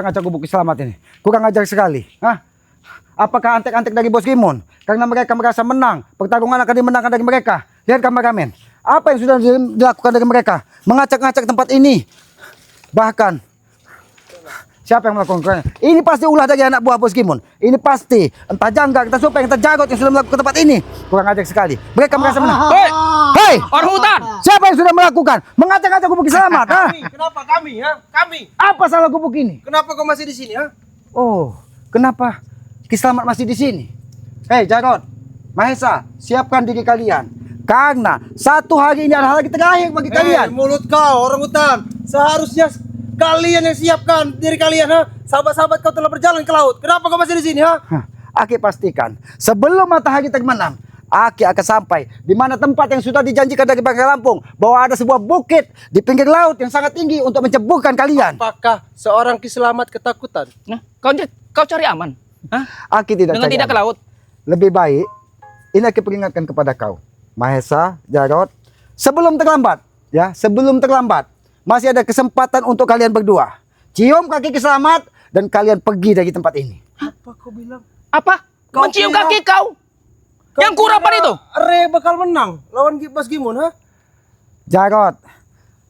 Ngajak gubuk selamat ini. Kurang ajar sekali. Hah? Apakah antek-antek dari Bos Gimon? Karena mereka merasa menang. Pertarungan akan dimenangkan dari mereka. Lihat kameramen. Apa yang sudah dilakukan dari mereka? Mengacak-ngacak tempat ini. Bahkan siapa yang melakukannya? Ini pasti ulah dari anak buah Bos Gimon. Ini pasti entah Jangga, entah Supeng, entah Jagot yang sudah melakukan tempat ini. Kurang ajar sekali. Mereka merasa menang. Hei! Hei! Orang hutan. Siapa yang sudah melakukan? Mengacak-ngacak gubuk selamat. Hah? Kenapa kami? Ya? Kami. Apa salah gubuk ini? Kenapa kau masih di sini? Ya? Oh, kenapa Ki Selamat masih di sini? Hei, Jarot, Mahesa, siapkan diri kalian. Karena satu hari ini adalah hari terakhir bagi kalian. Mulut kau, orang hutan. Seharusnya kalian yang siapkan diri kalian. Ha? Sahabat-sahabat kau telah berjalan ke laut. Kenapa kau masih di sini? Ha? Aki pastikan, sebelum matahari terbenam, Aki akan sampai di mana tempat yang sudah dijanjikan dari Bangka Lampung, bahwa ada sebuah bukit di pinggir laut yang sangat tinggi untuk menceburkan kalian. Apakah seorang Ki Selamat ketakutan? Nah, kau cari aman. Hah? Aki tidak Dengan cari tidak ke aman. laut. Lebih baik, ini Aki peringatkan kepada kau, Mahesa, Jarot, sebelum terlambat, ya, sebelum terlambat, masih ada kesempatan untuk kalian berdua. Cium kaki Ki Selamat dan kalian pergi dari tempat ini. Apa kau bilang? Apa? Kau Mencium kira- kaki kau. Yang kurang apa itu? Re bakal menang lawan Bos Gimon, ha? Jarot,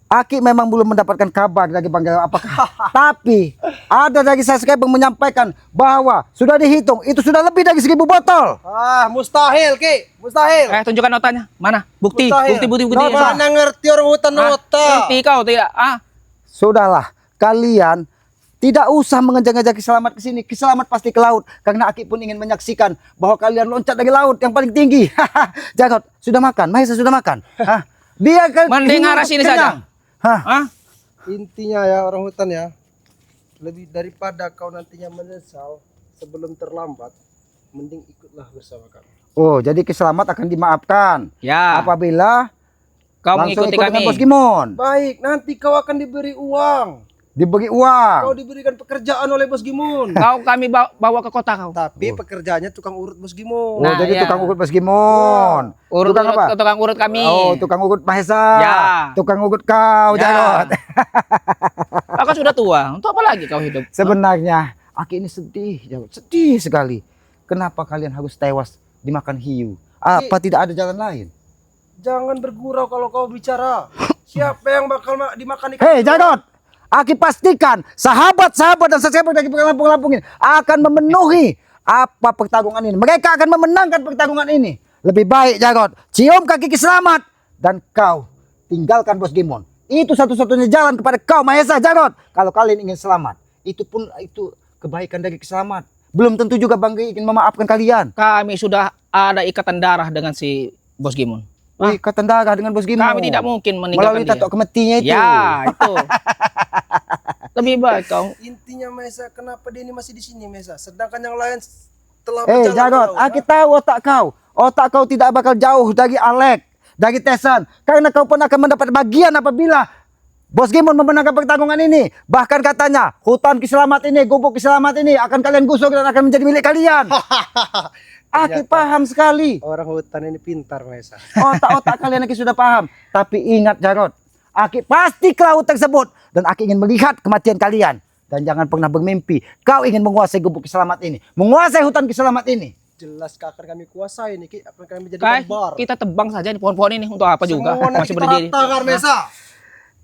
Aki memang belum mendapatkan kabar dari Bangka apakah. Tapi ada dari subscriber menyampaikan bahwa sudah dihitung itu sudah lebih dari 1000 botol. Ah, mustahil, Ki. Mustahil. Tunjukkan notanya. Mana? Bukti. Mustahil. Bukti. Mana ngerti orang hutan nota. Ngerti kau tidak? Sudahlah, kalian tidak usah mengejar-ngejar Ki Selamat ke sini. Ki Selamat pasti ke laut karena Aki pun ingin menyaksikan bahwa kalian loncat dari laut yang paling tinggi. Jarot, sudah makan? Mahesa sudah makan? Hah? Biarkan Mendengar sini saja. Hah? Intinya ya orang hutan ya, lebih daripada kau nantinya menyesal sebelum terlambat, mending ikutlah bersama kami. Oh, jadi Ki Selamat akan dimaafkan Ya. apabila Kau langsung mengikuti ikut dengan kami. Bos Gimon. Baik, nanti kau akan diberi uang. Diberi Kau uang. diberikan pekerjaan oleh Bos Gimon. Kami bawa ke kota kau. Tapi pekerjaannya tukang urut Bos Oh, Gimon. Nah, jadi iya. tukang urut Bos Gimon. Urut Tukang apa? tukang urut kami. Oh, tukang urut Mahesa. Ya. Tukang urut kau, Ya. Jarot. Kau sudah tua. Untuk apa lagi kau hidup? Sebenarnya Aki ini sedih, Jarot. Sedih sekali. Kenapa kalian harus tewas dimakan hiu? Apa tidak ada jalan lain? Jangan bergurau kalau kau bicara. Siapa yang bakal dimakan ikan? Hei, Jarot. Aki pastikan sahabat-sahabat dan subscriber dari Lampung-Lampung ini akan memenuhi apa pertarungan ini. Mereka akan memenangkan pertarungan ini. Lebih baik, Jarot, cium kaki Ki Selamat dan kau tinggalkan Bos Gimon. Itu satu-satunya jalan kepada kau, Mahesa, Jarot. Kalau kalian ingin selamat, itu kebaikan dari Ki Selamat. Belum tentu juga Bang Gri ingin memaafkan kalian. Kami sudah ada ikatan darah dengan si Bos Gimon. Wih, ikatan darah dengan Bos Gimon. Kami tidak mungkin meninggalkan melalui tato dia. kemetinya itu. Ya, itu. Lebih baik kau. Intinya Mesa, kenapa dia ini masih di sini Mesa? Sedangkan yang lain telah Eh, berjalan ke Jarot, laut, Aki tahu otak kau. Otak kau tidak bakal jauh dari Alek, dari Tesan. Karena kau pun akan mendapat bagian apabila Bos Gimon memenangkan pertarungan ini. Bahkan katanya, hutan Ki Selamat ini, gubuk Ki Selamat ini akan kalian gusur dan akan menjadi milik kalian. Aki paham sekali. Orang hutan ini pintar Mesa. Otak-otak kalian Aki sudah paham. Tapi ingat, Jarot, Aki pasti ke laut tersebut. Dan Aki ingin melihat kematian kalian. Dan jangan pernah bermimpi kau ingin menguasai gubuk Ki Selamat ini. Menguasai hutan Ki Selamat ini. Jelas akan kami kuasai nih, Ki. Akan kami menjadi Kai, barbar. kita tebang saja di pohon-pohon ini untuk apa juga? Semua nanti Masih kita berdiri. ratakan, Mesa.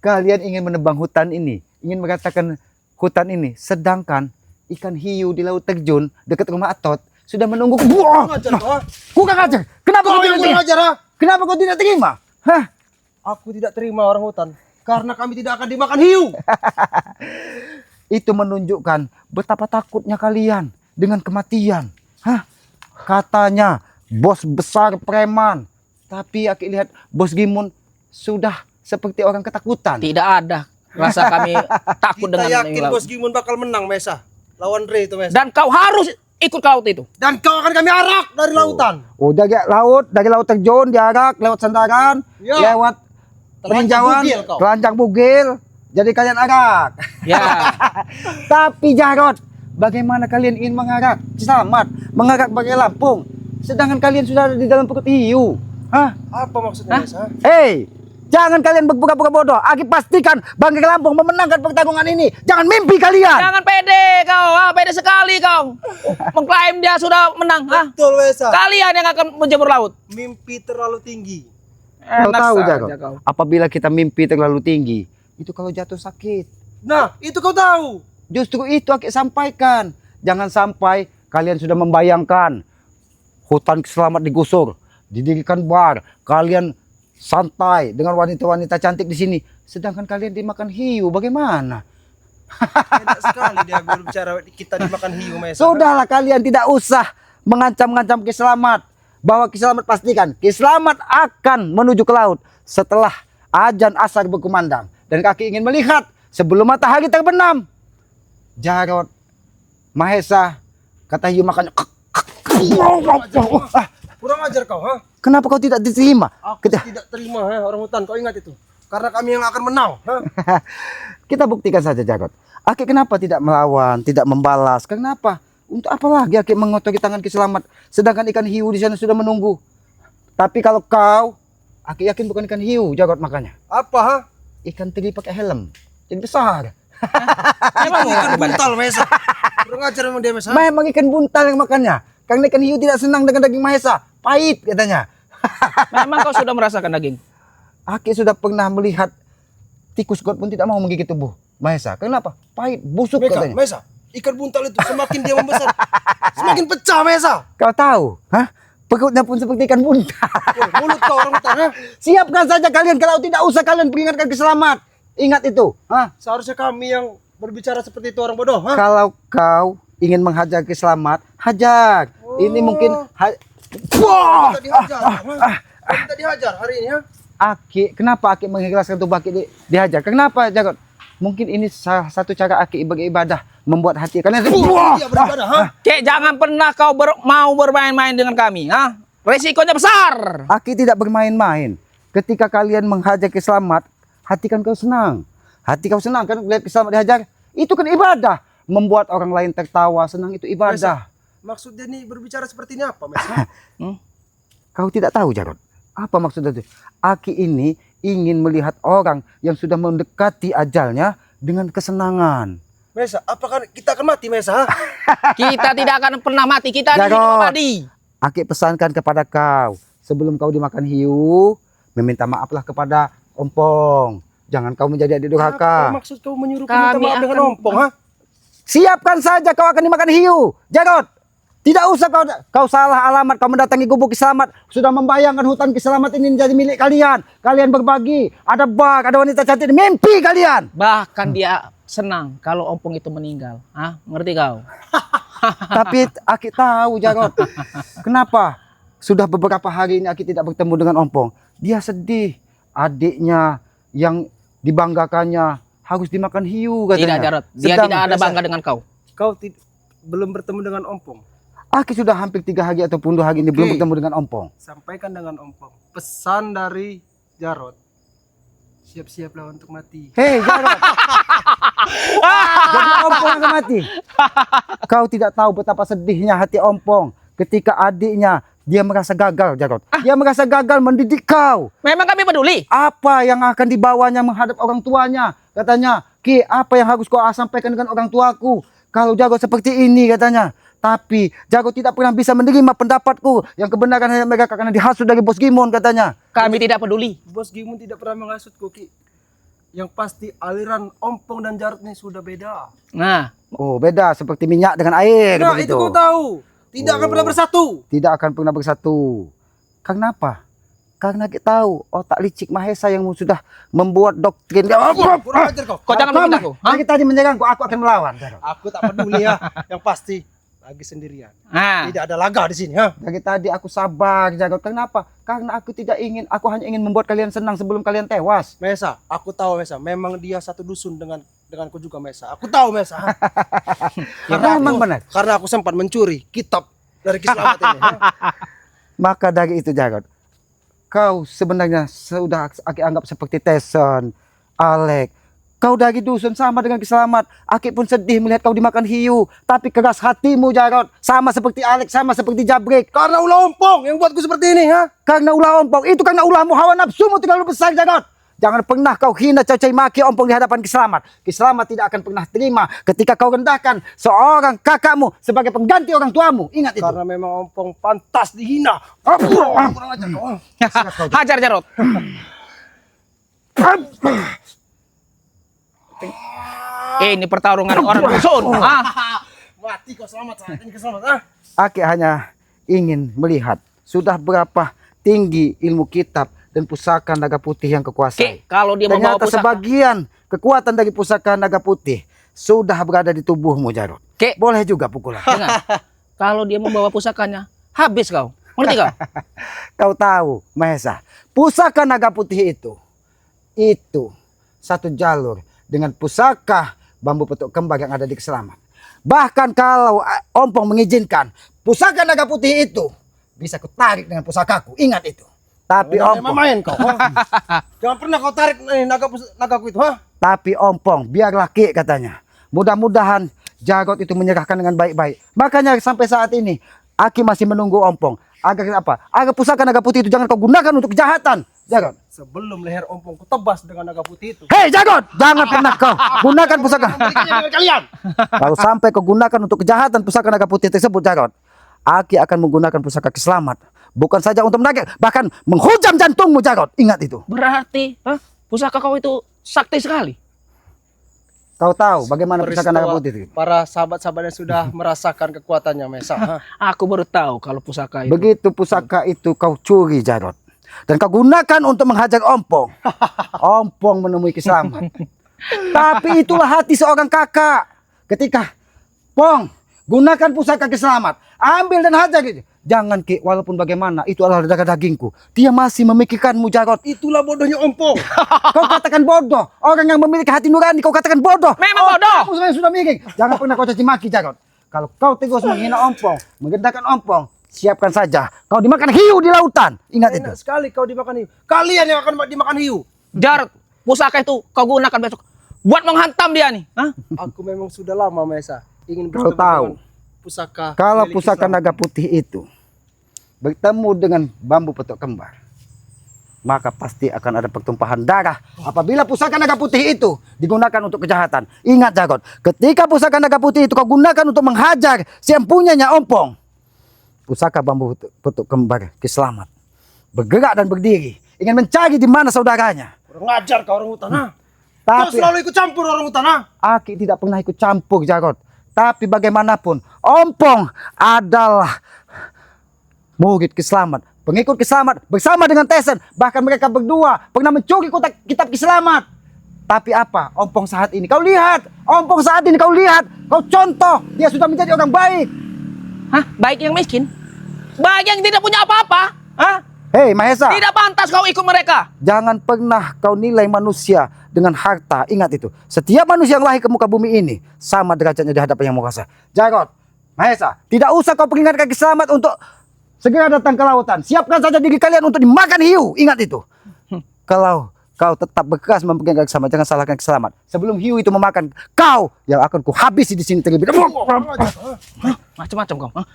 Kalian ingin menebang hutan ini. Ingin mengatakan hutan ini. Sedangkan ikan hiu di laut terjun dekat rumah Atot sudah menunggu. Wah, Kurang ajar kau, ha? kurang ajar. Kenapa Kau kau yang tidak kurang terima? ajar, ha? Kenapa kau tidak terima? Hah? Aku tidak terima orang hutan. Karena kami tidak akan dimakan hiu. Itu menunjukkan betapa takutnya kalian dengan kematian. Hah? Katanya bos besar preman. Tapi Aki lihat Bos Gimon sudah seperti orang ketakutan. Tidak ada rasa kami takut Kita dengan yakin ini. Bos Gimon bakal menang Mesa. Lawan Re itu Mesa. Dan kau harus ikut ke laut itu. Dan kau akan kami arak dari lautan. Oh, dari laut terjun, diarak, lewat sandaran, Ya. lewat Telanjang peninjauan, bugil kau. telanjang bugil, jadi kalian arak. Ya. Tapi Jarot, bagaimana kalian ingin mengarak Ki Selamat, mengarak Bangka Lampung, sedangkan kalian sudah ada di dalam perut hiu? Hah? Apa maksudnya Mesa? Hei, Jangan kalian berpura-pura bodoh. Aki pastikan Bangkai Lampung memenangkan pertarungan ini. Jangan mimpi kalian. Jangan pede kau, pede sekali kau. Mengklaim dia sudah menang. Betul Mesa. Kalian yang akan menjemur laut. Mimpi terlalu tinggi. Kau tahu saja Jagot, kau. apabila kita mimpi terlalu tinggi, itu kalau jatuh sakit. Nah, itu kau tahu. Justru itu Aki sampaikan. Jangan sampai kalian sudah membayangkan hutan selamat digusur, didirikan bar, kalian santai dengan wanita-wanita cantik di sini, sedangkan kalian dimakan hiu. Bagaimana? Enak sekali dia berbicara kita dimakan hiu Mesa. Sudahlah, kalian tidak usah mengancam-ngancam Ki Slamet. Bahwa Ki Slamet pastikan Ki Slamet akan menuju ke laut setelah azan asar berkumandang. Dan kaki ingin melihat sebelum matahari terbenam. Jarod, Mahesa, kata hiu makanya. Kurang ajar kau, ha? Kenapa kau tidak diterima? Aku tidak terima, ha, orang hutan. Kau ingat itu. Karena kami yang akan menang, ha? Kita buktikan saja Jarod. Aki kenapa tidak melawan, tidak membalas? Kenapa? Untuk apa lagi Aki mengotori tangan Ki Slamet, sedangkan ikan hiu di sana sudah menunggu. Tapi kalau kau, Aki yakin bukan ikan hiu, Jarod makanya. Apa, ha? Ikan teri pakai helm, jadi besar. Memang Ikan buntal Mesa. Kurang ajar memang dia Mesa. Memang ikan buntal yang makannya. Karena ikan hiu tidak senang dengan daging Mahesa, pahit katanya. Memang kau sudah merasakan daging. Aki sudah pernah melihat tikus got pun tidak mau menggigit tubuh Mahesa. Kenapa? Pahit, busuk katanya. Mesa, ikan buntal itu semakin dia membesar, semakin pecah Mesa. Kau tahu? Hah? Perutnya pun seperti ikan buntal. Wah, mulut kau orang hutan, ha? Siapkan saja kalian, kalau tidak usah kalian peringatkan Ki Slamet. Ingat itu. Hah? Seharusnya kami yang berbicara seperti itu orang bodoh, ha? Kalau kau ingin menghajar Ki Slamet, hajar. Ini mungkin Kita dihajar, ha? Kita dihajar hari ini, ha? Aki, kenapa Aki mengikhlaskan tubuh Aki dihajar? Kenapa, Jarod? Mungkin ini salah satu cara Aki beribadah, membuat hati kalian. Dia beribadah, ha? Cek, jangan pernah kau mau bermain-main dengan kami. Resikonya besar. Aki tidak bermain-main. Ketika kalian menghajar Ki Slamet, hati kan kau senang. Hati kau senang kan lihat Ki Slamet dihajar. Itu kan ibadah. Membuat orang lain tertawa, senang itu ibadah. Maksudnya nih berbicara seperti ini apa, Mesa? Kau tidak tahu, Jarod. Apa maksudnya itu? Aki ini ingin melihat orang yang sudah mendekati ajalnya dengan kesenangan. Mesa, apakah kita akan mati, Mesa? Ha? Kita tidak akan pernah mati. Kita Jarod. hidup abadi. Aki pesankan kepada kau, sebelum kau dimakan hiu, meminta maaflah kepada Ompong. Jangan kau menjadi adik Apa durhaka. maksud kau menyuruh minta Kami maaf dengan akan- ompong, ha? Siapkan saja kau akan dimakan hiu, Jarod. Tidak usah kau salah alamat, kau mendatangi gubuk Ki Slamet. Sudah membayangkan hutan Ki Slamet ini menjadi milik kalian. Kalian berbagi, ada bar, ada wanita cantik, mimpi kalian. Bahkan dia senang kalau ompong itu meninggal. Ngerti kau? Tapi Aki tahu, Jarod. Kenapa? Sudah beberapa hari ini Aki tidak bertemu dengan Ompong. Dia sedih. Adiknya yang dibanggakannya harus dimakan hiu katanya. Tidak, Jarod. Dia Sedang- tidak ada bangga dengan kau. Kau belum bertemu dengan ompong. Aki sudah hampir 3 hari ataupun 2 hari ini belum Oke. bertemu dengan Ompong. Sampaikan dengan ompong. Pesan dari Jarod. Siap-siaplah untuk mati. Hei, Jarod. Jadi Ompong akan mati. Kau tidak tahu betapa sedihnya hati Ompong ketika adiknya dia merasa gagal, Jarod. Dia merasa gagal mendidik kau. Memang kami peduli. Apa yang akan dibawanya menghadap orang tuanya? Katanya, Ki, apa yang harus kau sampaikan dengan orang tuaku? Kalau Jarod seperti ini katanya. Tapi Jarod tidak pernah bisa menerima pendapatku yang kebenaran hanya mereka karena dihasut dari Bos Gimon katanya. Kami tidak peduli. Bos Gimun tidak pernah menghasutku, Ki. Yang pasti aliran ompong dan Jarod ini sudah beda. Nah, Oh, beda seperti minyak dengan air Nah, begitu. itu kau tahu. Tidak akan pernah bersatu. Tidak akan pernah bersatu. Karena apa? Karena kita tahu otak licik Mahesa yang sudah membuat doktrin. Kurang ajar kau. kau jangan bikin aku. Lagi tadi menyerangku, aku akan melawan. Jarod. Aku tak peduli, ya. Yang pasti lagi sendirian. Nah, Tidak ada laga di sini, ha? Dari tadi aku sabar, Jarod. Kenapa? Karena aku tidak ingin, aku hanya ingin membuat kalian senang sebelum kalian tewas. Mesa, aku tahu Mesa. Memang dia satu dusun denganku juga Mesa. Aku tahu Mesa. ha? Memang benar. Karena aku sempat mencuri kitab dari Ki Slamet ini. ha? Maka dari itu, Jarod, kau sebenarnya sudah Aki anggap seperti Tyson, Alek. Kau dari dusun sama dengan Ki Slamet. Aki pun sedih melihat kau dimakan hiu. Tapi keras hatimu, Jarod. Sama seperti Alek, sama seperti Jabrik. Karena ulah ompong yang buatku seperti ini, ha? Karena ulah Ompong. Itu karena ulahmu, hawa nafsumu terlalu besar, Jarod. Jangan pernah kau hina caci maki Ompong di hadapan Kiselamat. Kiselamat tidak akan pernah terima ketika kau rendahkan seorang kakakmu sebagai pengganti orang tuamu. Ingat itu. Karena memang Ompong pantas dihina. Kurang ajar kau. Hajar Jarot. Ini pertarungan orang dusun. Mati kau selamat saat ini Kiselamat. Aki hanya ingin melihat sudah berapa tinggi ilmu kitab dan pusaka naga putih yang kekuasai. Kalau dia membawa Ternyata pusaka, sebagian kekuatan dari pusaka naga putih sudah berada di tubuhmu, Jarot. Boleh juga pukulan. dengar. Kalau dia membawa pusakanya, habis kau. Ngerti kau? Kau tahu, Mahesa, pusaka naga putih itu satu jalur dengan pusaka bambu petuk kembar yang ada di Kiselamat. Bahkan kalau Ompong mengizinkan, pusaka naga putih itu bisa kutarik dengan pusakaku. Ingat itu. Tapi Ompong main kau. Jangan pernah kau tarik nagaku itu, ha? Tapi Ompong, biarlah Ki katanya. Mudah-mudahan Jarot itu menyerahkan dengan baik-baik. Makanya sampai saat ini Aki masih menunggu Ompong. Agar apa? Agar pusaka naga putih itu jangan kau gunakan untuk kejahatan, Jarot. Sebelum leher Ompong ku tebas dengan naga putih itu. Hei Jarot, jangan pernah kau gunakan pusaka. Dengan kalian. Kalau sampai kau gunakan untuk kejahatan pusaka naga putih tersebut, Jarot, Aki akan menggunakan pusaka Kiselamat. Bukan saja untuk menagih, bahkan menghujam jantungmu, Jarot. Ingat itu. Berarti pusaka kau itu sakti sekali. Kau tahu bagaimana pusaka naga putih itu? Para sahabat-sahabat yang sudah merasakan kekuatannya, Mesa. Ha? Aku baru tahu kalau pusaka itu. Begitu pusaka itu kau curi, Jarot, dan kau gunakan untuk menghajar Ompong. Ompong menemui Kiselamat. Tapi itulah hati seorang kakak. Ketika Pong gunakan pusaka Kiselamat, ambil dan hajar itu. Jangan Ki, walaupun bagaimana itu adalah darah dagingku. Dia masih memikirkanmu, Jarot. Itulah bodohnya Ompong. Kau katakan bodoh. Orang yang memiliki hati nurani kau katakan bodoh. Memang bodoh. Kamu sebenarnya sudah miring. Jangan pernah kau caci maki, Jarot. Kalau kau terus menghina Ompong, mengendahkan Ompong, siapkan saja kau dimakan hiu di lautan. Ingat itu. Enak sekali kau dimakan hiu. Kalian yang akan dimakan hiu. Jarot, pusaka itu kau gunakan besok buat menghantam dia nih. Hah? Aku memang sudah lama, Mesa, ingin Kau bertemu tahu, dengan pusaka. kalau milik pusaka Kiselamat. naga putih itu bertemu dengan bambu petuk kembar, maka pasti akan ada pertumpahan darah. Apabila pusaka naga putih itu digunakan untuk kejahatan. Ingat, Jarot, ketika pusaka naga putih itu kau gunakan untuk menghajar si empunyanya Ompong, pusaka bambu petuk kembar Kiselamat bergerak dan berdiri, ingin mencari di mana saudaranya. Kurang ngajar kau orang hutan, ha? Kau Tapi selalu ikut campur orang hutan, ha? Aki tidak pernah ikut campur, Jarot. Tapi bagaimanapun, Ompong adalah murid Kiselamat, pengikut Kiselamat bersama dengan Tesen. Bahkan mereka berdua pernah mencuri kitab Kiselamat. Tapi apa? Ompong saat ini kau lihat. Ompong saat ini kau lihat. Kau contoh. Dia sudah menjadi orang baik. Hah? Baik yang miskin? Baik yang tidak punya apa-apa? Hah? Hei Mahesa, Tidak pantas kau ikut mereka. jangan pernah kau nilai manusia dengan harta. Ingat itu. Setiap manusia yang lahir ke muka bumi ini sama derajatnya di hadapan Yang Maha Kuasa. Jarot, Mahesa, tidak usah kau peringatkan Kiselamat untuk segera datang ke lautan. Siapkan saja diri kalian untuk dimakan hiu. Ingat itu. Kalau kau tetap berkeras memperingatkan Kiselamat, jangan salahkan Kiselamat. Sebelum hiu itu memakan kau, yang akan ku habisi di sini terlebih dahulu. Macam-macam kau. Hah?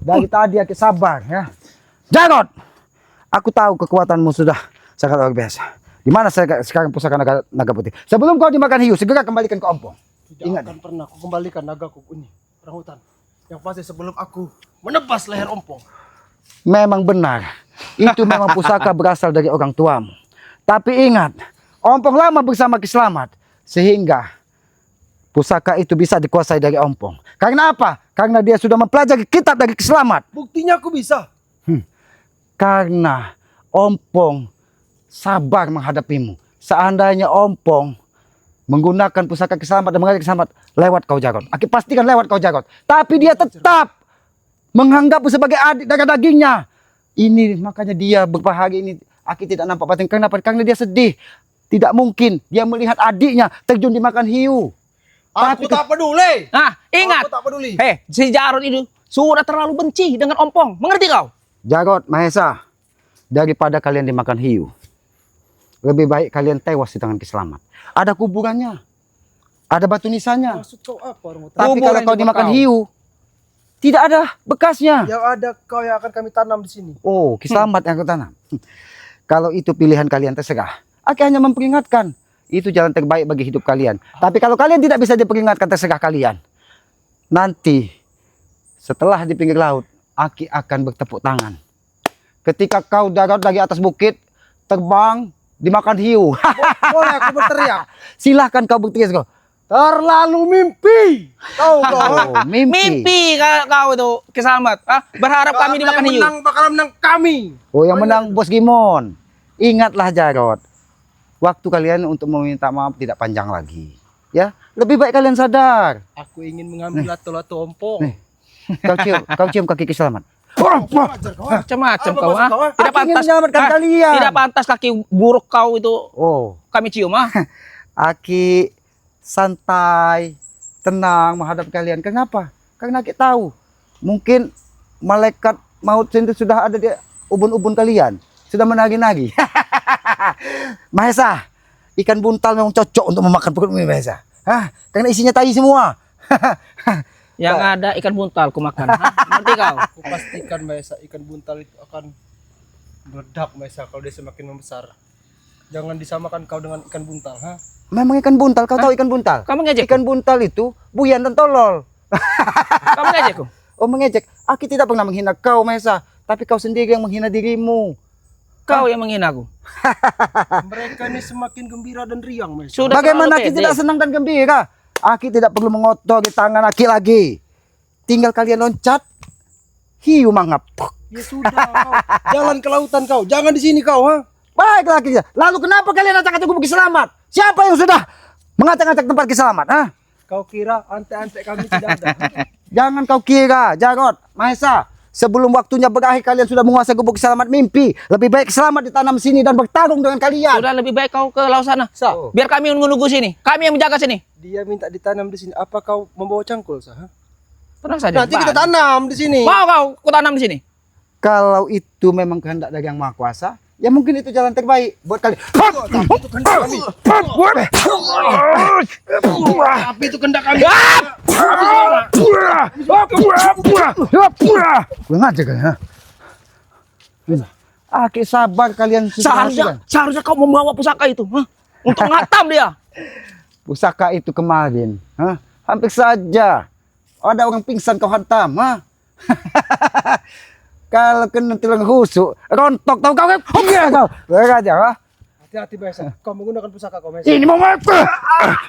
Dari tadi aku sabar ya. Jarot, aku tahu kekuatanmu sudah sangat luar biasa. Di mana sekarang pusaka naga putih? Sebelum kau dimakan hiu, segera kembalikan ke Ompong. Tidak Ingat. akan pernah aku kembalikan nagaku ini, orang hutan. Yang pasti sebelum aku menebas leher Ompong. Memang benar. Itu memang pusaka berasal dari orang tuamu. Tapi ingat, Ompong lama bersama Kiselamat. Sehingga pusaka itu bisa dikuasai dari Ompong. Karena apa? Karena dia sudah mempelajari kitab dari Kiselamat. Buktinya aku bisa. Karena Ompong sabar menghadapimu. Seandainya Ompong menggunakan pusaka Kiselamat dan mengajak Kiselamat, lewat kau Jarot. Aku pastikan lewat kau Jarot. Tapi dia tetap menganggapmu sebagai adik darah dagingnya. Ini makanya dia berbahagia ini. Aki tidak nampak batin. Kenapa? Karena dia sedih. Tidak mungkin dia melihat adiknya terjun dimakan hiu. Aku tak peduli. Nah, ingat. Aku tak peduli. Si Jarot itu sudah terlalu benci dengan Ompong. Mengerti kau? Jarot, Mahesa, daripada kalian dimakan hiu, lebih baik kalian tewas di tangan Ki Selamat. Ada kuburannya, ada batu nisannya. Maksud kau apa orang hutan? Tapi kalau Kuburan kau juga dimakan kau. hiu, tidak ada bekasnya. Yang ada kau yang akan kami tanam di sini. Oh, Ki Selamat yang aku tanam. Kalau itu pilihan kalian terserah. Aku hanya memperingatkan. Itu jalan terbaik bagi hidup kalian. Tapi kalau kalian tidak bisa diperingatkan, terserah kalian. Nanti setelah di pinggir laut, Aki akan bertepuk tangan. Ketika kau darat dari atas bukit, terbang, dimakan hiu. Boleh aku berteriak? Silahkan kau berteriak kau. Terlalu mimpi. Kau Oh, mimpi. Mimpi kau itu Ki Selamat. Berharap kami dimakan hiu. Bakal menang kami. Oh, yang menang Bos Gimon. Ingatlah Jarot. Waktu kalian untuk meminta maaf tidak panjang lagi. Ya, lebih baik kalian sadar. Aku ingin mengambil lato-lato ompong. Kau cium kaki Ki Selamat. Macam-macam kau. Tidak Aku ingin pantas. menyelamatkan kalian. Tidak pantas kaki buruk kau itu Oh, kami cium. Aki santai, tenang menghadap kalian. Kenapa? Karena Aki tahu mungkin malaikat maut itu sudah ada di ubun-ubun kalian, sudah menagi-nagi. Mahesa, ikan buntal memang cocok untuk memakan perut Mahesa. Hah? Karena isinya tai semua. Yang ada ikan buntal ku makan. Nanti kau. Aku pastikan Maesa ikan buntal itu akan meledak Maesa kalau dia semakin membesar. Jangan disamakan kau dengan ikan buntal, ha? Memang ikan buntal, kau tahu ikan buntal? Kamu ngejek. Ikan buntal itu buyan dan tolol. Kamu ngejek ku. Oh, mengejek. Aki tidak pernah menghina kau, Mahesa, tapi kau sendiri yang menghina dirimu. Kau yang menghina aku. Mereka ini semakin gembira dan riang Maesa. Sudah Bagaimana terlalu Aki pede. tidak senang dan gembira? Aki tidak perlu mengotori tangan Aki lagi. Tinggal kalian loncat, hiu mangap. Ya sudah kau. Jalan ke lautan kau. Jangan di sini kau, ha? Baiklah Ki. Lalu kenapa kalian acak-acak Ki Selamat? Siapa yang sudah mengacak-acak tempat Ki Selamat? Ha? Kau kira ante-ante kami tidak ada? Jangan kau kira, Jarot, Mahesa. Sebelum waktunya berakhir kalian sudah menguasai gubuk Ki Selamat mimpi. Lebih baik Ki Selamat ditanam sini dan bertarung dengan kalian. Sudah lebih baik kau ke laut sana. Sa, Biar kami menunggu sini. Kami yang menjaga sini. dia minta ditanam di sini. Apa kau membawa cangkul, Sa? Ha? Tenang saja. Nanti kita tanam di sini. Mau kau ku tanam di sini. Kalau itu memang kehendak dari Yang Maha Kuasa, ya mungkin itu jalan terbaik buat kalian. Tapi itu kendak kami. Kurang aja kan, ha? Aki sabar kalian Seharusnya kau membawa pusaka itu, untuk ngatam dia. Pusaka itu kemarin, ha? Hampir saja ada orang pingsan kau hantam, ha? Kalau kena tulang rusuk, rontok tahu kau kan? Iya kau, kurang aja, ha? Hati-hati Maesa. Kau menggunakan pusaka kau Maesa. Ini mau mati,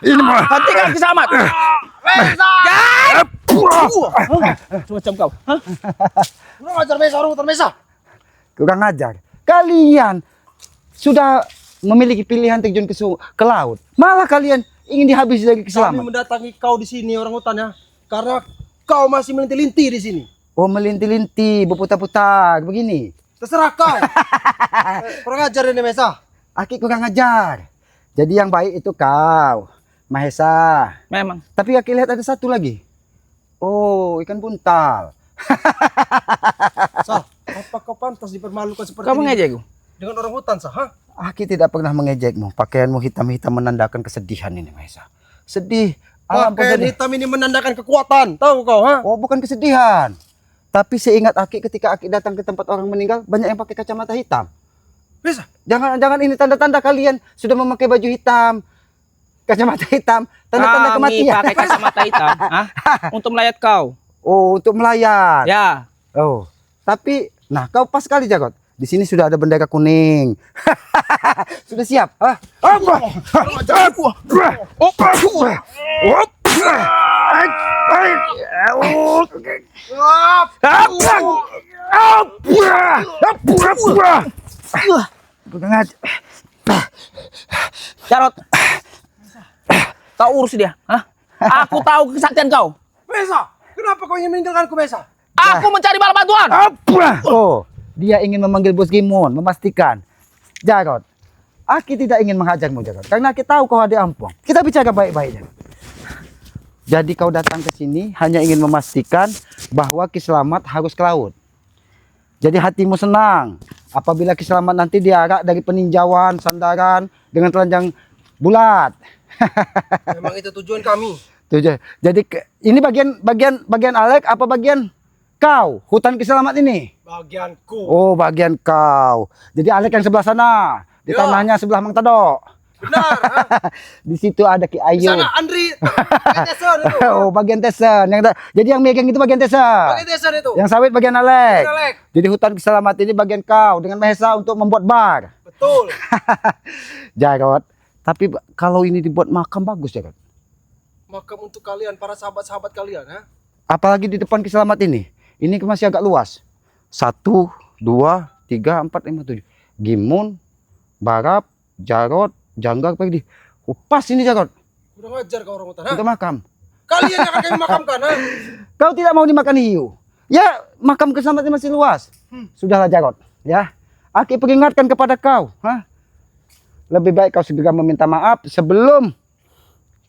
ini mau. Hentikan Ki Selamat. Semacam kau. Kurang ajar Maesa, orang hutan Maesa. Kurang ajar. Kalian sudah memiliki pilihan terjun ke laut, malah kalian ingin dihabisi dari Ki Kami Selamat. mendatangi kau di sini orang hutan ya. Karena kau masih melinti-linti di sini. Oh, melinti-linti, berputar-putar begini. Terserah kau. Kurang ajar ini Maesa. Aki kurang ajar. Jadi yang baik itu kau, Mahesa. Memang. Tapi Aki lihat ada satu lagi. Oh, ikan buntal. Sa, apa kau pantas dipermalukan seperti Kau ini mengejek ku. dengan orang hutan, Sa? Ha? Aki tidak pernah mengejekmu. Pakaianmu hitam-hitam menandakan kesedihan ini, Mahesa. Sedih. Alam Pakaian sedih. hitam ini menandakan kekuatan. Tahu kau, ha? Oh, bukan kesedihan. Tapi seingat Aki ketika Aki datang ke tempat orang meninggal, banyak yang pakai kacamata hitam. Bisa. Jangan ini tanda-tanda kalian sudah memakai baju hitam, kacamata hitam, tanda-tanda Kami kematian. pakai kacamata hitam, untuk melayat kau. Oh, untuk melayat. Ya. Oh, tapi, nah kau pas sekali Jagot. Di sini sudah ada bendera kuning. Sudah siap? Hah? Jarot. Kau urus dia, Aku tahu kesaktian kau. Mesa, kenapa kau ingin meninggalkanku, Mesa? Aku mencari bala bantuan. Oh, dia ingin memanggil Bos Gimon, memastikan. Jarot, Aki tidak ingin menghajarmu Jarot, karena Aki tahu kau ada ampun. Kita bicara baik-baik Jarot. Jadi kau datang ke sini hanya ingin memastikan bahwa Ki Selamat harus ke laut. Jadi hatimu senang apabila Kiselamat nanti diarak dari peninjauan sandaran dengan telanjang bulat. Memang itu tujuan kami. Jadi ini bagian Alek apa bagian kau? Hutan Kiselamat ini. Bagianku. Oh, bagian kau. Jadi Alek yang sebelah sana. Di Ya. tanahnya sebelah Mang Tado. Benar. Di situ ada Ki Di Ayu. sana Andri. Tetesan itu. Oh, bagian Tesen. Jadi yang megang itu bagian Tesen. Pakai tetesan itu. Yang sawit bagian Alek. Bagian Alek. Jadi hutan Kiselamat ini bagian kau dengan Mahesa untuk membuat bar. Betul. Jarot. Tapi kalau ini dibuat makam bagus Jarot. Makam untuk kalian, para sahabat-sahabat kalian, ha? Apalagi di depan Kiselamat ini. Ini masih agak luas. 1, 2, 3, 4, 5, 7. Gimun, Barap, Jarot, Janggar pergi. Oh, pas ini Jarot. Udah ngajar kau orang hutan, ha? Untuk makam. Kalian yang akan kami makamkan, ha? Kau tidak mau dimakan hiu. Ya, makam Kiselamat ini masih luas. Sudahlah Jarot, ya. Aki peringatkan kepada kau, ha? Lebih baik kau segera meminta maaf sebelum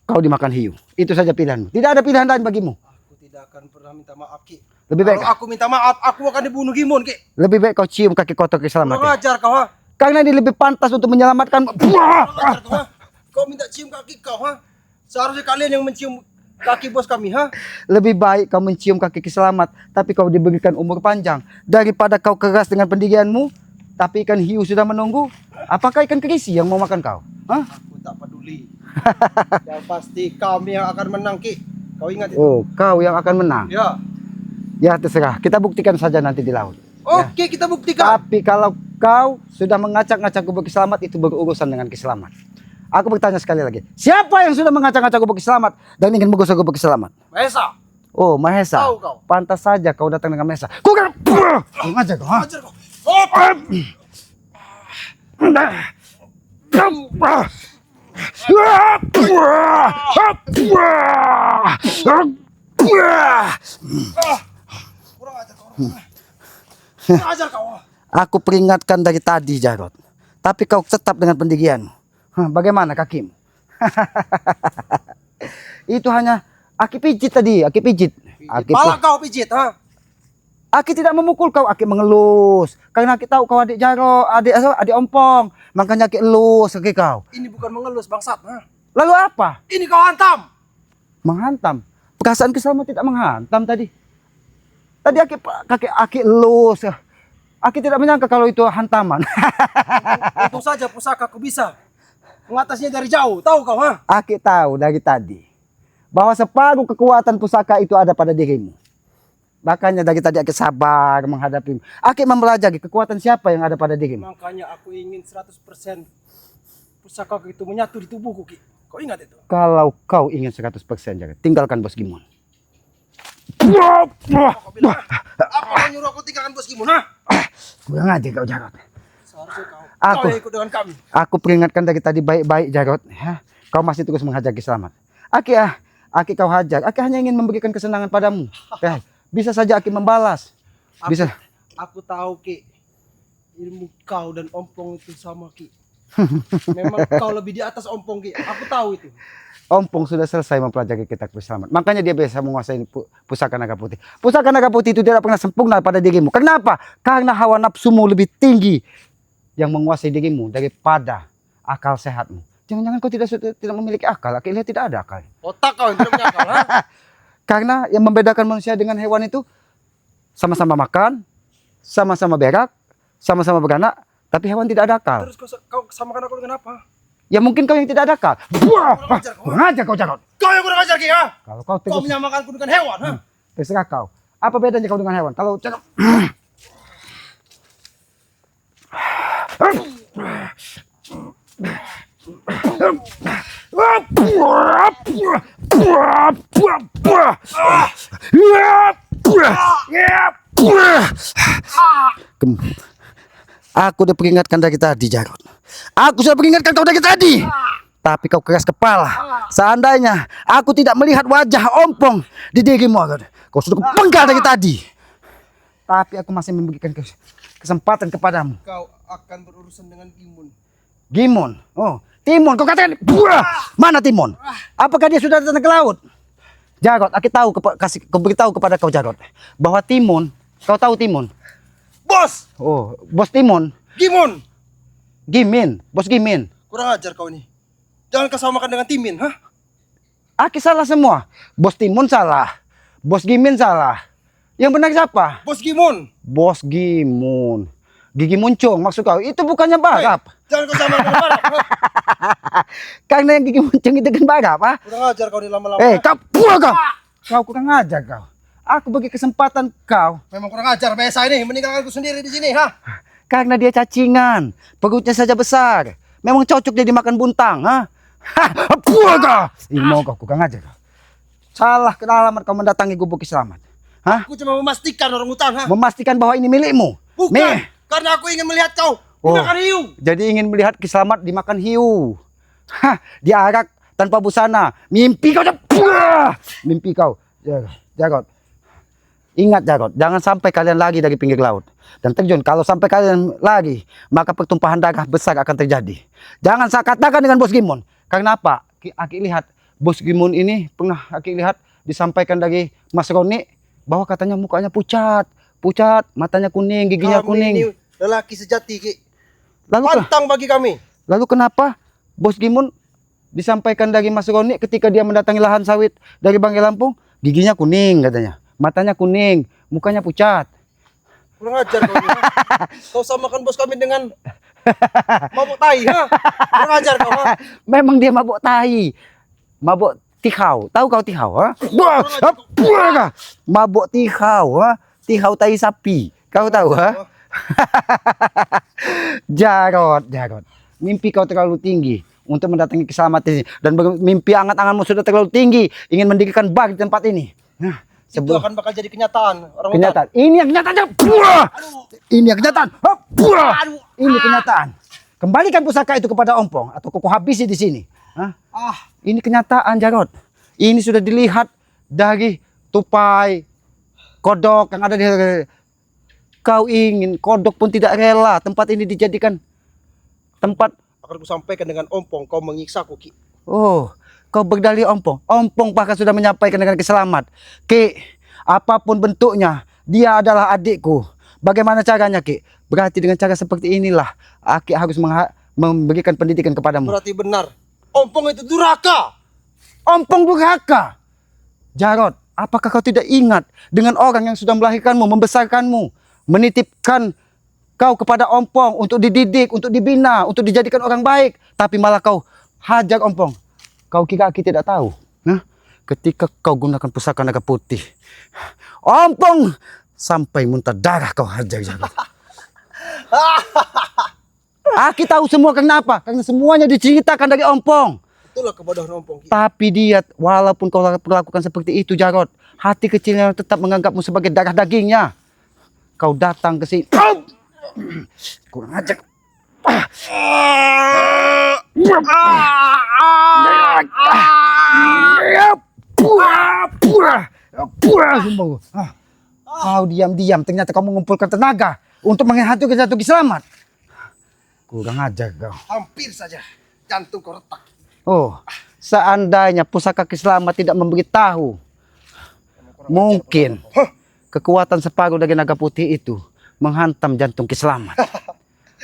kau dimakan hiu. Itu saja pilihanmu. Tidak ada pilihan lain bagimu. Aku tidak akan pernah minta maaf, Ki. Lebih baik, Kalau aku minta maaf, aku akan dibunuh Gimun, Ki. lebih baik kau cium kaki kotor Kiselamat. Kurang ajar kau, ha? Karena dia lebih pantas untuk menyelamatkan. Kurang ajar kau, ha? Kau minta cium kaki kau, ha? Seharusnya kalian yang mencium kaki bos kami, ha? Lebih baik kau mencium kaki Kiselamat, tapi kau diberikan umur panjang daripada kau keras dengan pendirianmu, tapi ikan hiu sudah menunggu. Apakah ikan kerisi yang mau makan kau? Hah? Aku tak peduli. Yang pasti kami yang akan menang, Ki. Kau ingat itu? Oh, kau yang akan menang. Ya. Ya terserah. Kita buktikan saja nanti di laut. Oke, kita buktikan. Tapi kalau kau sudah mengacak-ngacak gubuk Kiselamat, itu berurusan dengan Kiselamat. Aku bertanya sekali lagi. Siapa yang sudah mengacak-ngacak gubuk Kiselamat dan ingin menggusur gubuk Kiselamat? Mahesa. Oh, Mahesa. Tahu kau. Pantas saja kau datang dengan Mahesa. Kau kan ngajak kau, ha? Ajar kau. Oh, kurang ajar kau. Kurang ajar kau. Aku peringatkan dari tadi, Jarot. Tapi kau tetap dengan pendirianmu. Bagaimana kakimu? Itu hanya Aki pijit tadi, Aki pijit. Pala kau pijit, ha? Aki tidak memukul kau, Aki mengelus. Karena Aki tahu kau adik Jarot, adik Ompong. Makanya Aki elus kaki kau. Ini bukan mengelus bangsat, ha? Lalu apa? Ini kau hantam. Menghantam. Perasaan Kiselamat tidak menghantam tadi. Tadi Aki elus. Aki tidak menyangka kalau itu hantaman. Untung saja pusakaku bisa mengatasnya dari jauh. Tahu kau, ha? Aki tahu dari tadi bahwa separuh kekuatan pusaka itu ada pada dirimu. Makanya dari tadi Aki sabar menghadapimu. Aki mempelajari kekuatan siapa yang ada pada dirimu. Makanya aku ingin 100% pusakaku itu menyatu di tubuhku, Ki. Kau ingat itu? Kalau kau ingin 100% jaga, tinggalkan Bos Gimon. Kau bilang, apa kau nyuruh aku tinggalkan bos Gimun, ha? Kurang aja kau Jarot. Seharusnya kau. Aku- Kau yang ikut dengan kami. Aku peringatkan dari tadi baik-baik Jarot. Ya, kau masih terus menghajar Kiselamat. Aki kau hajar. Aki hanya ingin memberikan kesenangan padamu. Ya, bisa saja Aki membalas. Bisa. Aku tahu, Ki. Ilmu kau dan Ompong itu sama, Ki. Memang kau lebih di atas Ompong, Ki. Aku tahu itu. Ompong sudah selesai mempelajari kitab Kiselamat. Makanya dia bisa menguasai pusaka naga putih. Pusaka naga putih itu tidak pernah sempurna pada dirimu. Kenapa? Karena hawa nafsumu lebih tinggi yang menguasai dirimu daripada akal sehatmu. Jangan-jangan kau tidak memiliki akal. Aki lihat tidak ada akal. Otak kau yang tidak punya akal, ha? Karena yang membedakan manusia dengan hewan itu sama-sama makan, sama-sama berak, sama-sama beranak, tapi hewan tidak ada akal. Terus kau samakan aku dengan apa? Ya mungkin kau yang tidak ada akal. Kurang ajar kau Jarot. Kau yang kurang ajar, Ki, ha? Kalau kau Kau terus menyamakanku dengan hewan, ha? terserah kau. Apa bedanya kau dengan hewan? Kalau Jarot Aku udah peringatkan dari tadi, Jarot. Aku sudah peringatkan kau dari tadi. Tapi kau keras kepala. Seandainya aku tidak melihat wajah Ompong di dirimu, kau sudah penggal dari tadi. Tapi aku masih memberikan kesempatan kepadamu. Kau akan berurusan dengan Gimun. Gimon. Oh, Timon. Kau katakan, buah. Mana Timon? Apakah dia sudah datang ke laut? Jarot, aku tahu kau beritahu kepada kau Jarot bahwa Timon, kau tahu Timon. Bos! Oh, Bos Timun. Gimon! Gimin. Bos Gimin. Kurang ajar kau ini. Jangan kau samakan dengan Timin, ha? Aki salah semua. Bos Timun salah. Bos Gimin salah. Yang benar siapa? Bos Gimon! Bos Gimun. Gigi muncung maksud kau. Itu bukannya Barap. Jangan kau samakan dengan Barap, ha? Karena yang gigi muncung itu kan Barap, ah. Kurang ajar kau ini lama-lama. Kau buah kau. Kau kurang ajar kau. Aku bagi kesempatan kau. Memang kurang ajar biasa ini. Meninggalkanku sendiri di sini, ha? Karena dia cacingan. Perutnya saja besar. Memang cocok dia dimakan buntang, ha? Buah kau. Ini mau kau kurang ajar kau. Salah alamat kau mendatangi gubuk Selamat. Hah? Aku cuma memastikan orang hutan, ha? Memastikan bahwa ini milikmu. Bukan. Karena aku ingin melihat kau dimakan hiu. Jadi ingin melihat Selamat dimakan hiu. Hah, diarak tanpa busana. Mimpi kau dah. Mimpi kau. Jarot. Ingat Jarot, jangan sampai kalian lagi dari pinggir laut dan terjun. Kalau sampai kalian lagi, maka pertumpahan darah besar akan terjadi. Jangan saya katakan dengan Bos Gimun. Karena apa? Aki lihat Bos Gimun ini pernah Aki lihat disampaikan dari Mas Roni bahwa katanya mukanya pucat, matanya kuning, giginya Kami kuning. ini lelaki sejati, Ki. Lalu Pantang bagi kami. Lalu kenapa Bos Gimun disampaikan dari Mas Roni ketika dia mendatangi lahan sawit dari Banggai Lampung, giginya kuning katanya, matanya kuning, mukanya pucat. Kurang ajar kau ini, ha? Kau samakan bos kami dengan mabuk tai, ha? Kurang ajar kau, ha? Memang dia mabuk tai, mabuk tihau. Tahu kau tihau, ha? Buah, mabuk tihau, ha? Tihau tai sapi. Kau tahu, ha? Jarot. Mimpi kau terlalu tinggi untuk mendatangi keselamatan ini. Dan mimpi angan-anganmu sudah terlalu tinggi. Ingin mendirikan bar di tempat ini. Itu akan bakal jadi kenyataan. Kenyataan. Ini yang kenyataan. Buah. Ini yang kenyataan. Buah. Ini kenyataan. Kembalikan pusaka itu kepada Ompong. Atau kau habisi di sini. Ini kenyataan, Jarot. Ini sudah dilihat dari tupai, kodok yang ada di... Kau ingin, kodok pun tidak rela tempat ini dijadikan tempat. Akan ku sampaikan dengan Ompong, kau menyiksaku, Ki. Oh, kau berdalih Ompong. Ompong bahkan sudah menyampaikan dengan Selamat. Ki, apapun bentuknya, dia adalah adikku. Bagaimana caranya, Ki? Berarti dengan cara seperti inilah Aki harus memberikan pendidikan kepadamu. Berarti benar. Ompong itu durhaka. Ompong durhaka. Jarot, apakah kau tidak ingat dengan orang yang sudah melahirkanmu, membesarkanmu, menitipkan kau kepada Ompong untuk dididik, untuk dibina, untuk dijadikan orang baik, tapi malah kau hajar Ompong. Kau kira Aki tidak tahu? Nah, ketika kau gunakan pusaka naga putih, Ompong sampai muntah darah kau hajar. Aki tahu semua kenapa? Karena semuanya diceritakan dari Ompong. Itulah kebodohan Ompong, Ki. Tapi dia, walaupun kau perlakukan seperti itu, Jarot, hati kecilnya tetap menganggapmu sebagai darah dagingnya. Kau datang ke sini. Kurang ajar. Kau diam-diam, ternyata kau mengumpulkan tenaga untuk menghantu Selamat. Kurang ajar kau. Hampir saja jantung kau retak. Oh, seandainya pusaka Selamat tidak memberitahu, mungkin kekuatan separuh dari naga putih itu menghantam jantung Selamat.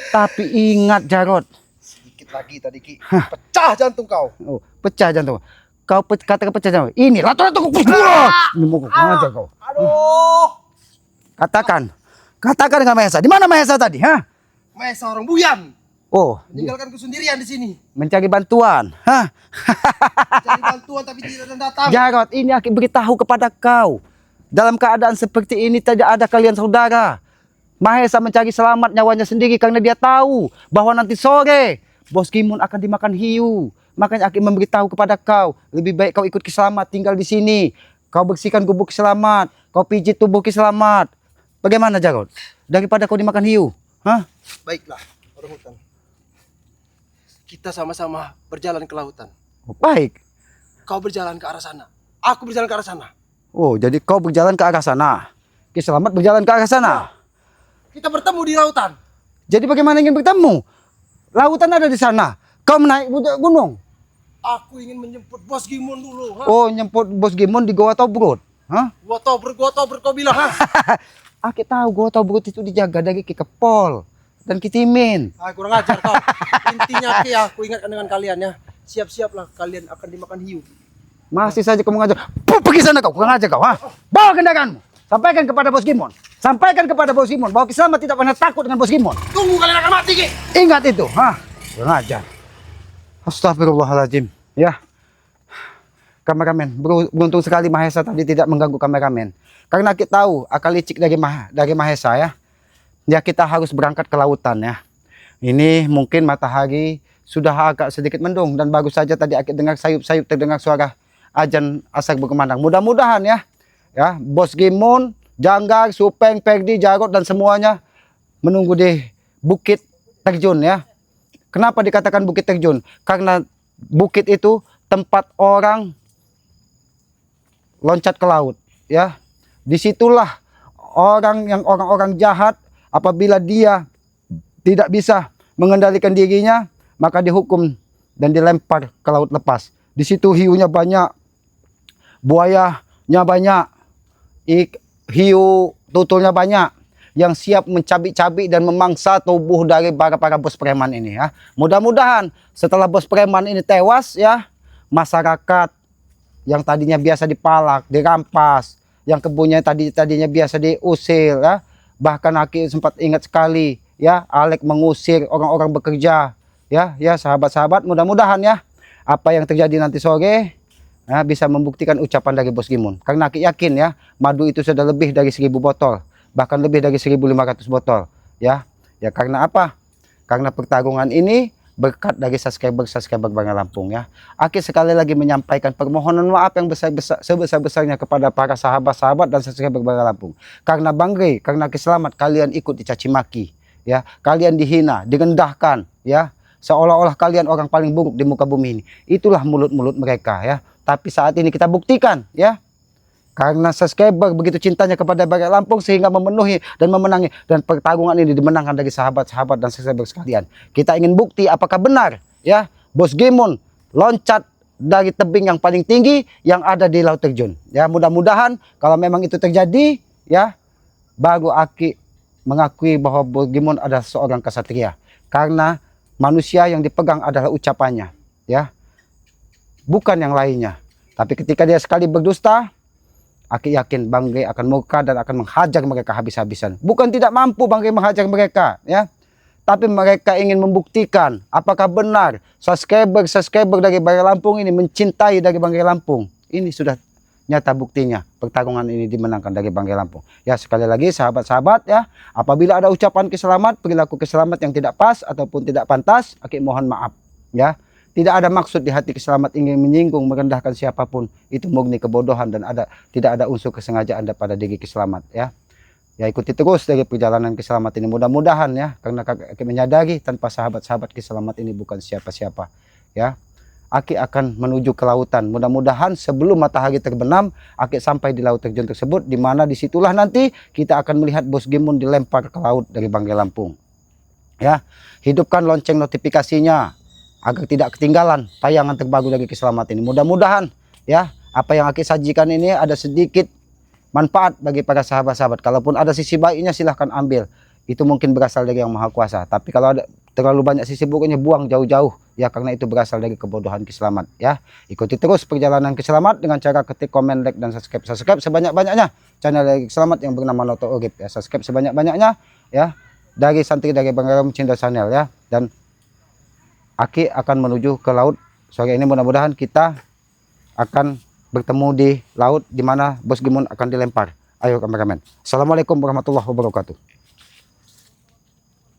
Tapi ingat Jarot, Sedikit lagi tadi, Ki. Pecah jantung kau. oh, pecah jantung. Kau katakan pecah jantung. Ini lato-lato ini mau kurang ajar kau. Aduh. Katakan dengan Mahesa. Di mana Mahesa tadi? Hah? Mahesa orang buyan. Oh, Tinggalkanku sendirian di sini. mencari bantuan. Hah? Cari bantuan tapi tidak datang. Jarot, ini Aki beritahu kepada kau. Dalam keadaan seperti ini tidak ada kalian saudara. Mahesa mencari Selamat nyawanya sendiri karena dia tahu bahwa nanti sore Bos Gimun akan dimakan hiu. Makanya Aki memberitahu kepada kau, lebih baik kau ikut Selamat tinggal di sini. Kau bersihkan gubuk Selamat, kau pijit tubuh Selamat. Bagaimana Jarot? Daripada kau dimakan hiu. Hah? Baiklah, orang hutan. Kita sama-sama berjalan ke lautan. Oh, baik. Kau berjalan ke arah sana. Aku berjalan ke arah sana. Oh, jadi kau berjalan ke arah sana. Selamat berjalan ke arah sana. Kita bertemu di lautan. Jadi bagaimana ingin bertemu? Lautan ada di sana. Kau menaik gunung. Aku ingin menjemput Bos Gimun dulu. Ha? Oh, nyemput Bos Gimun di Goa Tobrut. Hah? Gua tober kau bilang. Ha? Aki tahu gotau berut itu dijaga dari Ki Kepol dan Ki Timin. Ah, kurang ajar kau. Intinya Ki, aku ingatkan dengan kalian ya. Siap-siaplah kalian akan dimakan hiu. Masih saja kamu ngajak. Pergi sana kau, kurang ajar kau, ha? Bawa kendaraanmu. Sampaikan kepada Bos Gimon. Sampaikan kepada Bos Gimon bahwa Ki Slamet tidak pernah takut dengan Bos Gimon. Tunggu, kalian akan mati Ki. Ingat itu, ha? Kurang ajar. Astagfirullahaladzim. Ya. Kameramen, beruntung sekali Mahesa tadi tidak mengganggu kameramen. Karena kita tahu akal licik dari Mahesa ya. Ya kita harus berangkat ke lautan ya. Ini mungkin matahari sudah agak sedikit mendung dan bagus saja tadi aku dengar sayup-sayup terdengar suara azan asar berkumandang. Mudah-mudahan ya. Ya, Bos Gimon, Janggar, Supeng, Perdi, Jarot dan semuanya menunggu di Bukit Terjun ya. Kenapa dikatakan Bukit Terjun? Karena bukit itu tempat orang loncat ke laut ya. Disitulah orang-orang jahat apabila dia tidak bisa mengendalikan dirinya maka dihukum dan dilempar ke laut lepas. Di situ hiunya banyak, buayanya banyak, hiu tutulnya banyak yang siap mencabik-cabik dan memangsa tubuh dari para bos preman ini ya. Mudah-mudahan setelah bos preman ini tewas ya, masyarakat yang tadinya biasa dipalak, dirampas, yang kebunnya tadinya biasa diusir ya. Bahkan Aki sempat ingat sekali ya, Alek mengusir orang-orang bekerja ya. Ya sahabat-sahabat, mudah-mudahan ya apa yang terjadi nanti sore ya, bisa membuktikan ucapan dari Bos Gimon. Karena Aki yakin ya, madu itu sudah lebih dari 1000 botol, bahkan lebih dari 1500 botol ya. Ya karena apa? Karena pertarungan ini berkat dari subscriber Bangga Lampung ya. Aki sekali lagi menyampaikan permohonan maaf yang sebesar-besarnya kepada para sahabat-sahabat dan subscriber Bangga Lampung. Karena Bangre, karena Ki Slamet kalian ikut dicaci maki ya. Kalian dihina, direndahkan ya. Seolah-olah kalian orang paling buruk di muka bumi ini. Itulah mulut-mulut mereka ya. Tapi saat ini kita buktikan ya. Karena subscriber begitu cintanya kepada Bangga Lampung sehingga memenuhi dan memenangi, dan pertarungan ini dimenangkan dari sahabat-sahabat dan subscriber sekalian. Kita ingin bukti apakah benar ya Bos Gimon loncat dari tebing yang paling tinggi yang ada di Laut Terjun. Ya mudah-mudahan kalau memang itu terjadi ya, baru Aki mengakui bahwa Bos Gimon adalah seorang kesatria. Karena manusia yang dipegang adalah ucapannya ya, bukan yang lainnya. Tapi ketika dia sekali berdusta, Aki yakin Bangre akan murka dan akan menghajar mereka habis-habisan. Bukan tidak mampu Bangre menghajar mereka ya, tapi mereka ingin membuktikan apakah benar subscriber dari Bangga Lampung ini mencintai dari Bangga Lampung. Ini sudah nyata buktinya, pertarungan ini dimenangkan dari Bangga Lampung. Ya sekali lagi sahabat-sahabat ya, apabila ada ucapan Ki Slamet, perilaku Ki Slamet yang tidak pas ataupun tidak pantas, Aki mohon maaf ya. Tidak ada maksud di hati Ki Slamet ingin menyinggung, merendahkan siapapun. Itu murni kebodohan dan tidak ada unsur kesengajaan pada diri Ki Slamet ya. Ya ikuti terus dari perjalanan Ki Slamet ini. Mudah-mudahan ya, karena Aki menyadari tanpa sahabat-sahabat Ki Slamet ini bukan siapa-siapa ya. Aki akan menuju ke lautan. Mudah-mudahan sebelum matahari terbenam, Aki sampai di Laut Terjun tersebut, di mana disitulah nanti kita akan melihat Bos Gimon dilempar ke laut dari Bangga Lampung. Ya, hidupkan lonceng notifikasinya agar tidak ketinggalan tayangan terbaru dari Ki Slamet ini. Mudah-mudahan ya apa yang Aki sajikan ini ada sedikit manfaat bagi para sahabat-sahabat. Kalaupun ada sisi baiknya silahkan ambil. Itu mungkin berasal dari Yang Maha Kuasa. Tapi kalau ada terlalu banyak sisi buruknya, buang jauh-jauh ya, karena itu berasal dari kebodohan Ki Slamet ya. Ikuti terus perjalanan Ki Slamet dengan cara ketik komen, like dan subscribe. Subscribe sebanyak-banyaknya channel dari Ki Slamet yang bernama Noto Urip ya. Subscribe sebanyak-banyaknya ya, dari santri dari Bangga Lampung Cinta Channel ya. Dan Aki akan menuju ke laut sore ini. Mudah-mudahan kita akan bertemu di laut di mana Bos Gimon akan dilempar. Ayo kameramen. Assalamualaikum warahmatullahi wabarakatuh.